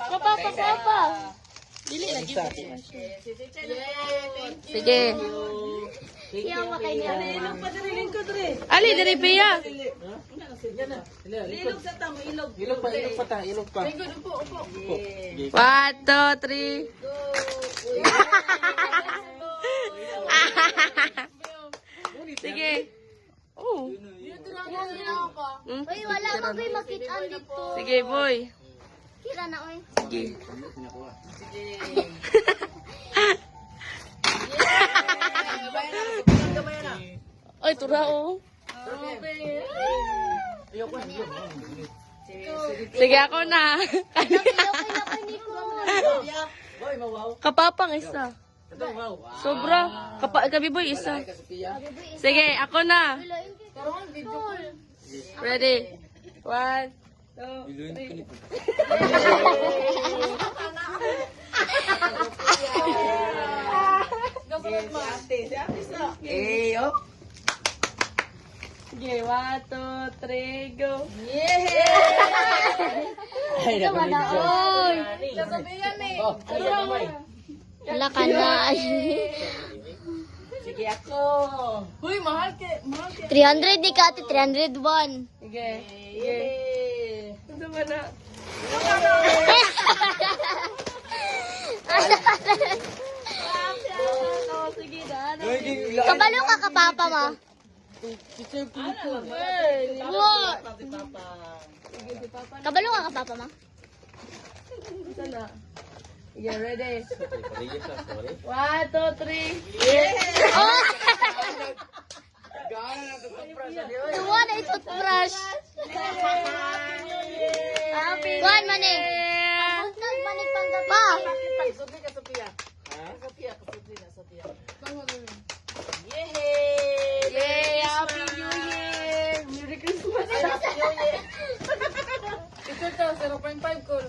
Kapapa. Dili lagi po. Sige. Siya makay niya. Ilog pa diri lingkod diri. Ali, diri piya. Ilog sa tamo, ilog. Ilog pa ta, ilog pa. Lingkod upo. 1, 2, 3. Sige. Oh. Uy, wala ka ba makitaan dito? Sige, boy. Kira na, uy. Sige. Ay, turao. Sige, ako na. Okay na kay Nico. Kapapang isa. Sobra. Kabi boy isa. Sige, ako na. Ready? 1, 2, 3. Sige, 1, 2, 3, go. Ay, Ito na, oy. Wala ka na. Sige ako. Huy, mahal ke. 300 di ka, ate. 301. Sige. Sige. Ito ba na? Sige na. Kabalo ka kapapa ma. What? Kabalo ka kapapa ma. Ito na. Sige, ready? 1, 2, 3. Oh! Tuwa na ito brush. Kuhan man eh. Pagpunod man eh panggabi. Pa! Sophia ka, Sophia. Sophia ka, Sophia. Yay! Happy New Year! Merry Christmas! Happy New Year. Ito to, 0.5 ko.